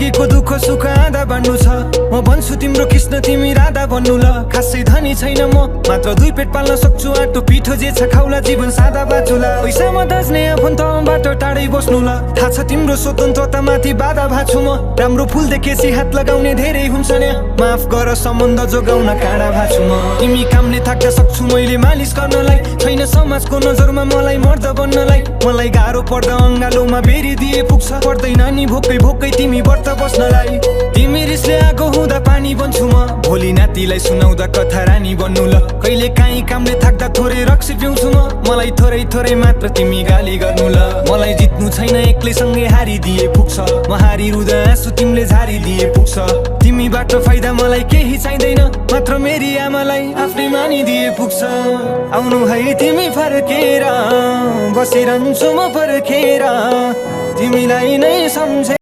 जिन्दगीको दुःख सुख आधा बाँड्नु छ। म भन्छु तिम्रो कृष्ण तिमी राधा बन्नु ल। खासै धनी छैन म, मात्र 2 पेट पाल्न सक्छु। आटो पिठो जे छ खाउला, जीवन सादा बाचुला। पैसामा दाज्ने आफन्तबाट टाढै बस्नु ल। थाहा छ तिम्रो स्वतन्त्रता माथि बाधा भाछु म। राम्रो फुल देखेपछि हात लगाउने धेरै हुन्छ नि। माफ गर सम्बन्ध जोगाउन काँडा भाछु म। तिमी कामले थाक्दा सक्छु मैले मालिस गर्नलाई। छैन समाजको नजरमा मलाई मर्द बन्नलाई। मलाई गाह्रो पर्दा अङ्गालोमा बेरी दिए पुग्छ। पर्दैन नि भोकै भोकै तिमी व्रत बस्नलाई। तिमी रिसले आगो हुँदा पानी बन्छु म। भोलि नातिलाई सुनाउँदा कथा रानी बन्नु ल। कहिले काहीँ कामले थाक्दा थोरै रक्सी पिउँछु म। मलाई थोरै थोरै मात्र तिमी गाली गर्नु ल। मलाई जित्नु छैन एक्लैसँगै हारिदिए पुग्छ। म हारिरुँदा आँसु तिमीले झारिदिए पुग्छ। तिमीबाट फाइदा मलाई केही चाहिँदैन, मात्र मेरी आमालाई आफ्नै मानिदिए पुग्छ। आउनु है तिमी फर्केर, बसिरहन्छु म पर्खेर, तिमीलाई नै सम्झे।